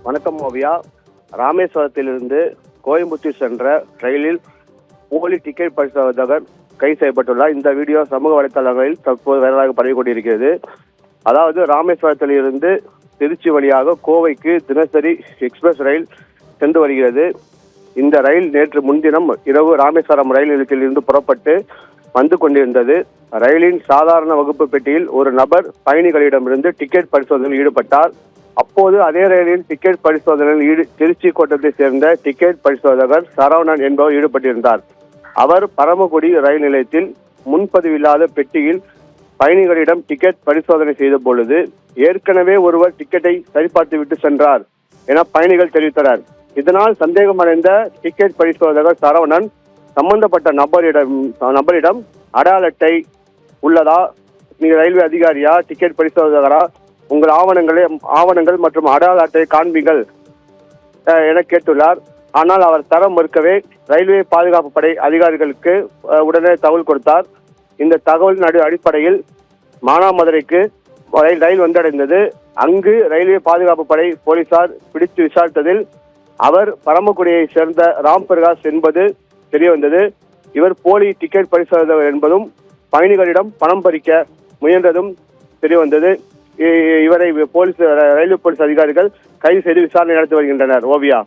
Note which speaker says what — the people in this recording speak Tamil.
Speaker 1: வணக்கம் ஓவியா. ராமேஸ்வரத்திலிருந்து கோயம்புத்தூர் சென்ற ரயிலில் போலி டிக்கெட் பரிசோதகர் கைது செய்யப்பட்டுள்ளார். இந்த வீடியோ சமூக வலைதளங்களில் தற்போது வைரலாக பரவி கொண்டிருக்கிறது. அதாவது ராமேஸ்வரத்திலிருந்து திருச்சி வழியாக கோவைக்கு தினசரி எக்ஸ்பிரஸ் ரயில் சென்று வருகிறது. இந்த ரயில் நேற்று முன்தினம் இரவு ராமேஸ்வரம் ரயில் நிலையத்திலிருந்து புறப்பட்டு வந்து கொண்டிருந்தது. ரயிலின் சாதாரண வகுப்பு பெட்டியில் ஒரு நபர் பயணிகளிடமிருந்து டிக்கெட் பரிசோதனையில் ஈடுபட்டார். அப்போது அதே ரயிலில் டிக்கெட் பரிசோதனையில் திருச்சி கோட்டத்தை சேர்ந்த டிக்கெட் பரிசோதகர் சரவணன் என்பவர் ஈடுபட்டிருந்தார். அவர் பரமக்குடி ரயில் நிலையத்தில் முன்பதிவில்லாத பெட்டியில் பயணிகளிடம் டிக்கெட் பரிசோதனை செய்த பொழுது ஏற்கனவே ஒருவர் டிக்கெட்டை சரிபார்த்துவிட்டு சென்றார் என பயணிகள் தெரிவித்தனர். இதனால் சந்தேகமடைந்த டிக்கெட் பரிசோதகர் சரவணன் சம்பந்தப்பட்ட நபரிடம் அடையாள அட்டை உள்ளதா, நீங்க ரயில்வே அதிகாரியா, டிக்கெட் பரிசோதகரா, உங்கள் ஆவணங்கள் மற்றும் அடையாள அட்டையை காண்பீங்கள் என கேட்டுள்ளார். ஆனால் அவர் தர மறுக்கவே ரயில்வே பாதுகாப்பு படை அதிகாரிகளுக்கு உடனே தகவல் கொடுத்தார். இந்த தகவலின் அடிப்படையில் மானாமதுரைக்கு ரயில் வந்தடைந்தது. அங்கு ரயில்வே பாதுகாப்பு படை போலீசார் பிடித்து விசாரித்ததில் அவர் பரமக்குடியை சேர்ந்த ராம் பிரகாஷ் என்பது தெரிய வந்தது. இவர் போலி டிக்கெட் பரிசோதகர் என்பதும் பயணிகளிடம் பணம் பறிக்க முயன்றதும் தெரிய வந்தது. இவரை ரயில்வே போலீஸ் அதிகாரிகள் கைது செய்து விசாரணை நடத்தி வருகின்றனர். ஓவியா.